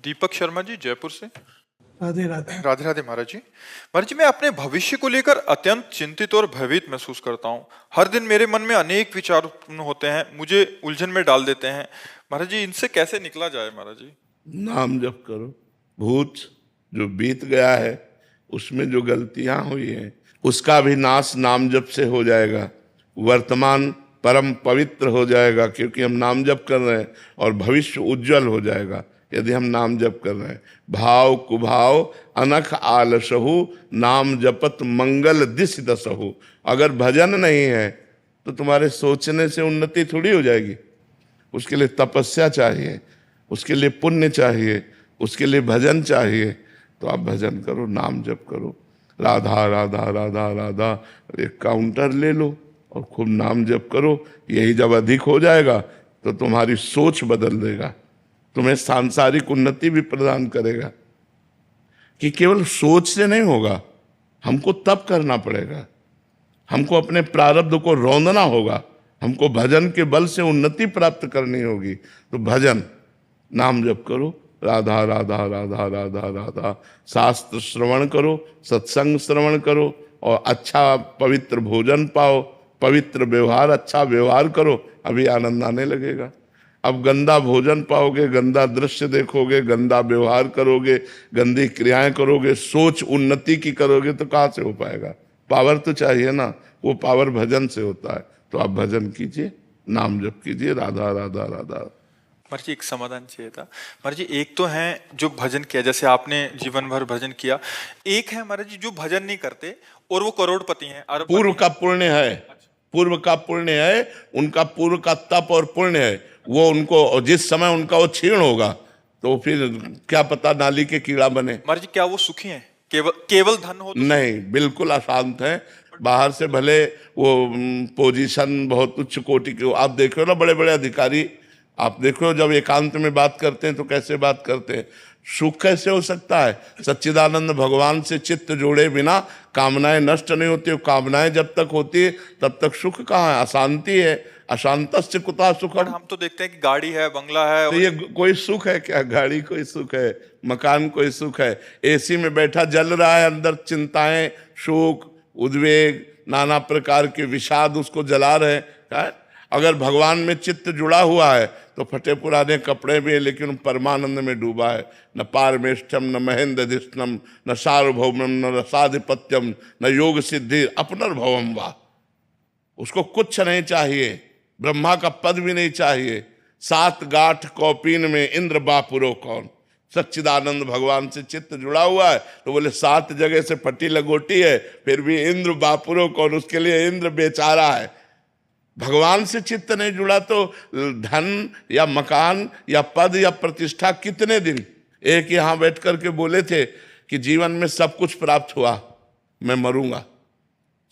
दीपक शर्मा जी, जयपुर से। राधे राधे। राधे राधे महाराज जी। महाराज जी, मैं अपने भविष्य को लेकर अत्यंत चिंतित और भयभीत महसूस करता हूँ। हर दिन मेरे मन में अनेक विचार उत्पन्न होते हैं, मुझे उलझन में डाल देते हैं। महाराज जी, इनसे कैसे निकला जाए महाराज जी? नाम जप करो। भूत जो बीत गया है, उसमें जो गलतियां हुई हैं, उसका भी नाश नाम जप से हो जाएगा। वर्तमान परम पवित्र हो जाएगा, क्योंकि हम नाम जप कर रहे हैं, और भविष्य उज्जवल हो जाएगा यदि हम नाम जप कर रहे हैं। भाव कुभाव अनख आलसहु, नाम जपत मंगल दिश दसहु। अगर भजन नहीं है तो तुम्हारे सोचने से उन्नति थोड़ी हो जाएगी। उसके लिए तपस्या चाहिए, उसके लिए पुण्य चाहिए, उसके लिए भजन चाहिए। तो आप भजन करो, नाम जप करो, राधा राधा राधा राधा। एक काउंटर ले लो और खूब नाम जप करो। यही जब अधिक हो जाएगा तो तुम्हारी सोच बदल देगा, तुम्हें सांसारिक उन्नति भी प्रदान करेगा। कि केवल सोच से नहीं होगा, हमको तप करना पड़ेगा, हमको अपने प्रारब्ध को रौंदना होगा, हमको भजन के बल से उन्नति प्राप्त करनी होगी। तो भजन नाम जप करो, राधा राधा राधा राधा राधा। शास्त्र श्रवण करो, सत्संग श्रवण करो, और अच्छा पवित्र भोजन पाओ, पवित्र व्यवहार, अच्छा व्यवहार करो, अभी आनंद आने लगेगा। अब गंदा भोजन पाओगे, गंदा दृश्य देखोगे, गंदा व्यवहार करोगे, गंदी क्रियाएं करोगे, सोच उन्नति की करोगे, तो कहाँ से हो पाएगा? पावर तो चाहिए ना, वो पावर भजन से होता है। तो आप भजन कीजिए, नाम जप कीजिए, राधा राधा राधा। महाराज जी, एक समाधान चाहिए था। महाराज जी, एक तो है जो भजन किया, जैसे आपने जीवन भर भजन किया। एक है महाराज जी जो भजन नहीं करते और वो करोड़पति हैं, अरबपति। पूर्व का पुण्य है, पूर्व का पुण्य है, उनका पूर्व का तप और पुण्य है। वो उनको जिस समय उनका वो क्षीण होगा तो फिर क्या पता नाली के कीड़ा बने। महाराज जी, क्या वो सुखी हैं? केवल धन हो तो? नहीं, बिल्कुल अशांत है। बाहर से भले वो पोजीशन बहुत उच्च कोटि के, आप देखो ना बड़े बड़े अधिकारी, आप देखो जब एकांत में बात करते हैं तो कैसे बात करते हैं। सुख कैसे हो सकता है? सच्चिदानंद भगवान से चित्त जोड़े बिना कामनाएं नष्ट नहीं होती। कामनाएं जब तक होती है तब तक सुख कहाँ है? अशांति है। अशांतस्य कुतः सुखम। हम तो देखते हैं कि गाड़ी है, बंगला है, तो ये कोई सुख है क्या? गाड़ी कोई सुख है? मकान कोई सुख है? एसी में बैठा जल रहा है, अंदर चिंताएं, शोक, उद्वेग, नाना प्रकार के विषाद उसको जला रहे हैं। अगर भगवान में चित्त जुड़ा हुआ है तो फटे पुराने कपड़े भी है, लेकिन परमानंद में डूबा है। न पारमेष्ठम, न महेंद्रधिष्ठम, न सार्वभौमम, न रसाधिपत्यम, न योग सिद्धि अपनर्भवम वा। उसको कुछ नहीं चाहिए, ब्रह्मा का पद भी नहीं चाहिए। 7 गांठ कौपीन में इंद्र बापुरो कौन। सच्चिदानंद भगवान से चित्त जुड़ा हुआ है तो बोले 7 जगह से फटी लगोटी है, फिर भी इंद्र बापुरो कौन। उसके लिए इंद्र बेचारा है। भगवान से चित्त नहीं जुड़ा तो धन या मकान या पद या प्रतिष्ठा कितने दिन। एक यहाँ बैठ करके बोले थे कि जीवन में सब कुछ प्राप्त हुआ, मैं मरूंगा,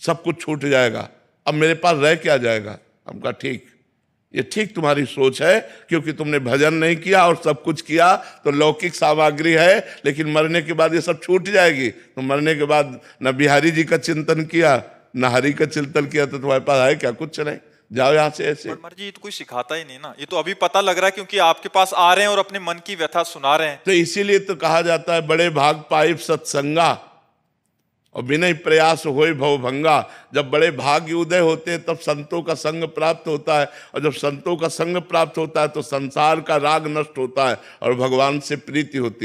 सब कुछ छूट जाएगा, अब मेरे पास रह क्या जाएगा? हमका ठीक, ये ठीक तुम्हारी सोच है, क्योंकि तुमने भजन नहीं किया और सब कुछ किया तो लौकिक सामग्री है, लेकिन मरने के बाद ये सब छूट जाएगी। तो मरने के बाद न बिहारी जी का चिंतन किया, न हरि का चिंतन किया, तो तुम्हारे पास है क्या? कुछ नहीं। जाओ यहाँ से ऐसे। महाराज जी, ये तो कोई सिखाता ही नहीं ना, ये तो अभी पता लग रहा है क्योंकि आपके पास आ रहे हैं और अपने मन की व्यथा सुना रहे हैं। तो इसीलिए तो कहा जाता है बड़े भाग पाइप सत्संगा और बिना प्रयास होए भव भंगा। जब बड़े भाग्य उदय होते हैं तब संतों का संग प्राप्त होता है, और जब संतों का संग प्राप्त होता है तो संसार का राग नष्ट होता है और भगवान से प्रीति होती है।